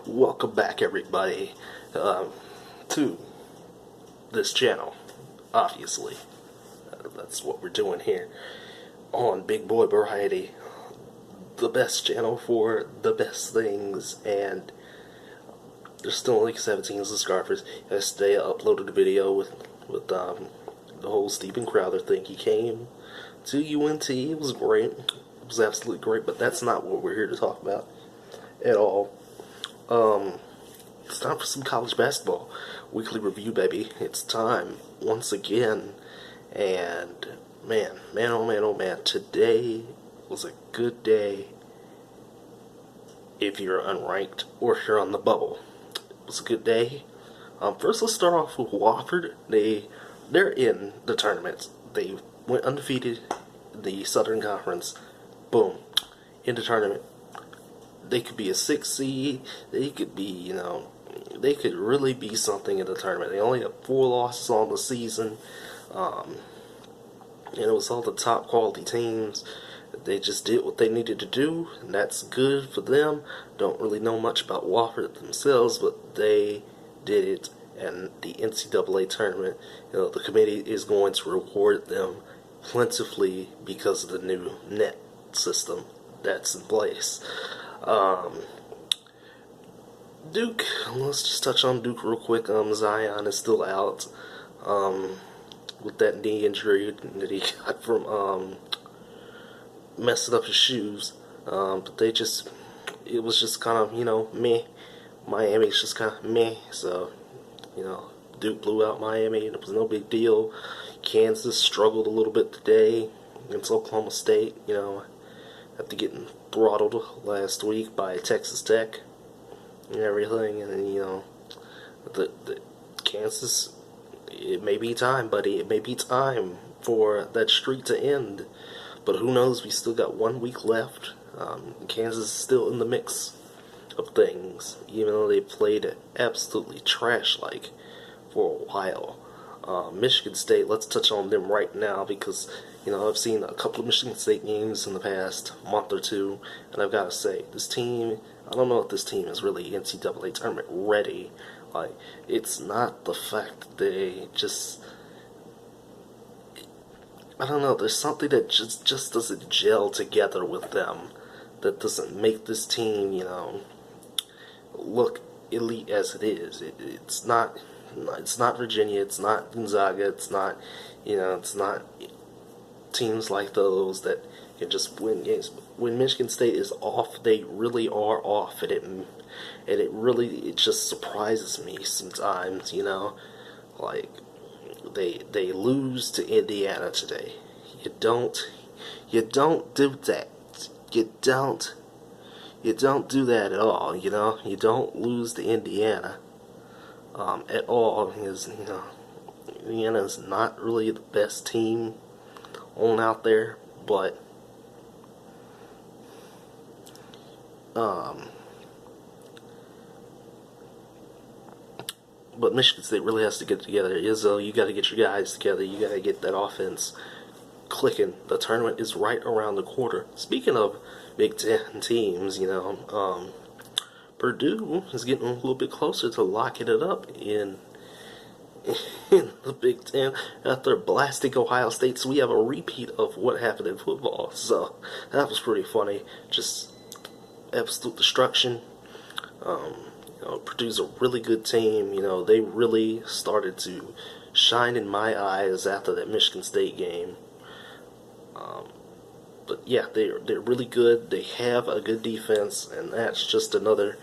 Welcome back, everybody, to this channel. Obviously, that's what we're doing here on Big Boy Variety, the best channel for the best things. And there's still like 17 subscribers. Yesterday, I uploaded a video with the whole Steven Crowder thing. He came to UNT. It was great. It was absolutely great. But that's not what we're here to talk about at all. It's time for some college basketball. Weekly review, baby. It's time once again. And man, oh man, today was a good day if you're unranked or if you're on the bubble. It was a good day. First, let's start off with Wofford. They're in the tournament. They went undefeated in the Southern Conference. Boom, in the tournament. They could be a 6 seed. They could be, they could really be something in the tournament. They only have 4 losses on the season. And it was all the top quality teams. They just did what they needed to do, and that's good for them. Don't really know much about Wofford themselves, but they did it. And the NCAA tournament, the committee is going to reward them plentifully because of the new net system that's in place. Duke, let's just touch on Duke real quick. Zion is still out with that knee injury that he got from messing up his shoes. But it was just kind of, meh. Miami's just kind of meh. So, Duke blew out Miami, and it was no big deal. Kansas struggled a little bit today against Oklahoma State, after getting throttled last week by Texas Tech and everything. And then, the Kansas, it may be time, buddy. It may be time for that streak to end. But who knows? We still got 1 week left. Kansas is still in the mix of things, even though they played absolutely trash-like for a while. Michigan State, let's touch on them right now because, I've seen a couple of Michigan State games in the past month or two, and I've got to say, this team, I don't know if this team is really NCAA tournament ready. Like, it's not the fact that they just, I don't know, there's something that just doesn't gel together with them, that doesn't make this team, look elite as it is. It's not Virginia, it's not Gonzaga, it's not, it's not teams like those that can just win games. When Michigan State is off, they really are off, and it just surprises me sometimes, like they lose to Indiana today. You don't do that. You don't do that at all, You don't lose to Indiana at all, because, Indiana's not really the best team on out there, but Michigan State really has to get together. Izzo, you got to get your guys together. You got to get that offense clicking. The tournament is right around the corner. Speaking of Big Ten teams, Purdue is getting a little bit closer to locking it up in the Big Ten after blasting Ohio State. So we have a repeat of what happened in football. So that was pretty funny. Just absolute destruction. Purdue's a really good team. They really started to shine in my eyes after that Michigan State game. But yeah, they're really good. They have a good defense, and that's just another,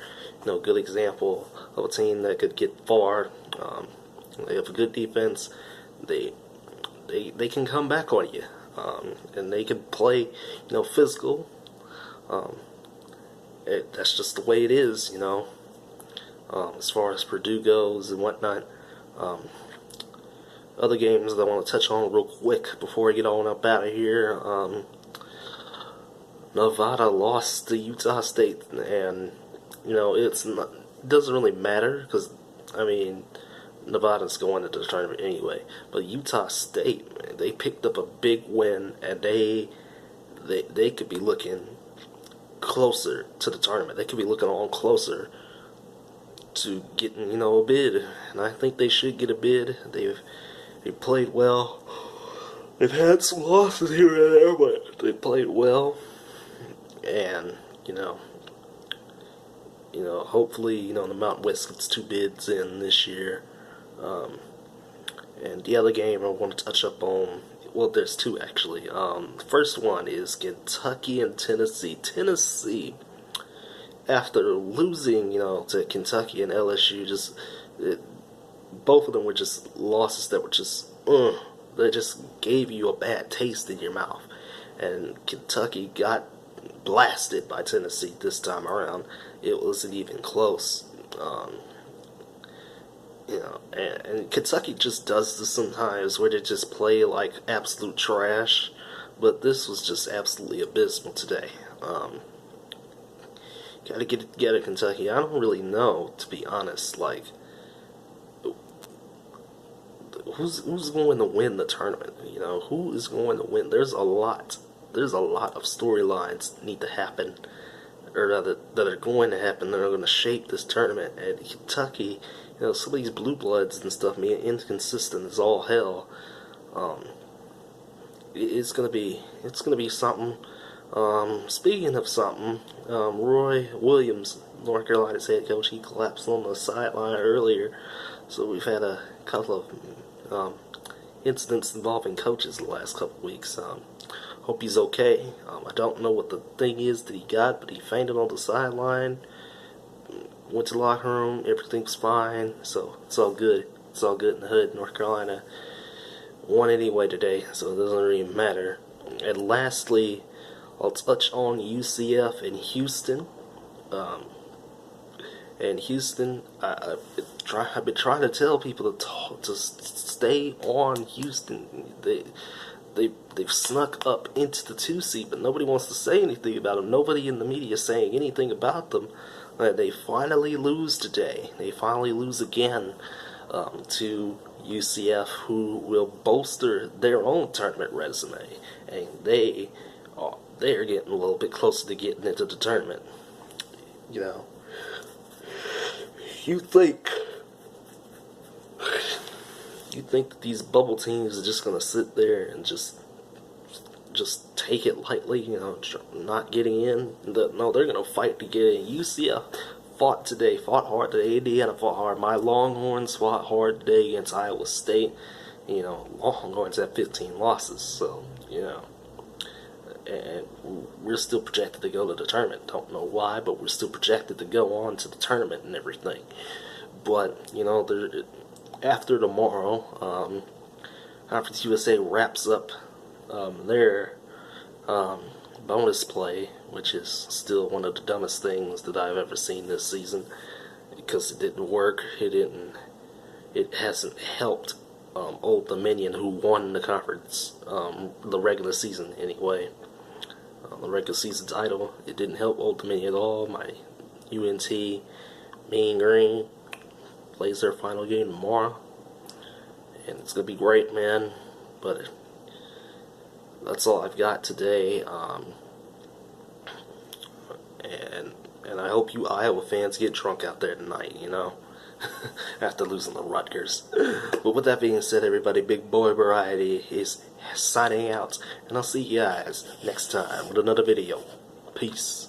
good example of a team that could get far. They have a good defense. They can come back on you, and they can play, physical. That's just the way it is, as far as Purdue goes and whatnot. Other games that I want to touch on real quick before I get on up out of here. Nevada lost to Utah State, and it doesn't really matter because Nevada's going into the tournament anyway. But Utah State, man, they picked up a big win, and they could be looking closer to the tournament. They could be looking on closer to getting, you know, a bid, and I think they should get a bid. They played well. They've had some losses here and there, but they played well, and hopefully, the Mountain West gets 2 bids in this year. And the other game I want to touch up on, well, there's 2 actually. The first one is Kentucky and Tennessee. Tennessee, after losing, to Kentucky and LSU, both of them were just losses that were just, they just gave you a bad taste in your mouth. And Kentucky got blasted by Tennessee this time around. It wasn't even close. And Kentucky just does this sometimes, where they just play like absolute trash. But this was just absolutely abysmal today. Gotta get it together, Kentucky. I don't really know, to be honest. Like, who's going to win the tournament? Who is going to win? There's a lot of storylines need to happen, or that are going to happen, that are going to shape this tournament. And Kentucky, some of these blue bloods and stuff, inconsistent as all hell. It's gonna be something. Speaking of something, Roy Williams, North Carolina's head coach, he collapsed on the sideline earlier. So we've had a couple of incidents involving coaches the last couple of weeks. Hope he's okay. I don't know what the thing is that he got, but he fainted on the sideline. Went to the locker room, everything's fine, so it's all good. It's all good in the hood. North Carolina won anyway today, so it doesn't really matter. And lastly, I'll touch on UCF and Houston. And Houston, I've been trying to tell people to stay on Houston. They've snuck up into the 2 seed, but nobody wants to say anything about them. Nobody in the media is saying anything about them. They finally lose today. They finally lose again to UCF, who will bolster their own tournament resume, and they are getting a little bit closer to getting into the tournament. You think that these bubble teams are just gonna sit there and just take it lightly, not getting in? No, they're gonna fight to get in. UCF fought hard today. Indiana fought hard. My Longhorns fought hard today against Iowa State. Longhorns have 15 losses, so and we're still projected to go to the tournament. Don't know why, but we're still projected to go on to the tournament and everything. But after tomorrow, Conference USA wraps up their bonus play, which is still one of the dumbest things that I've ever seen this season, because it didn't work. It hasn't helped Old Dominion, who won the conference, the regular season anyway. The regular season title, it didn't help Old Dominion at all. My UNT, Mean Green, plays their final game tomorrow, and it's gonna be great, man. But that's all I've got today. And I hope you Iowa fans get drunk out there tonight, after losing to Rutgers. But with that being said, everybody, Big Boy Variety is signing out, and I'll see you guys next time with another video. Peace.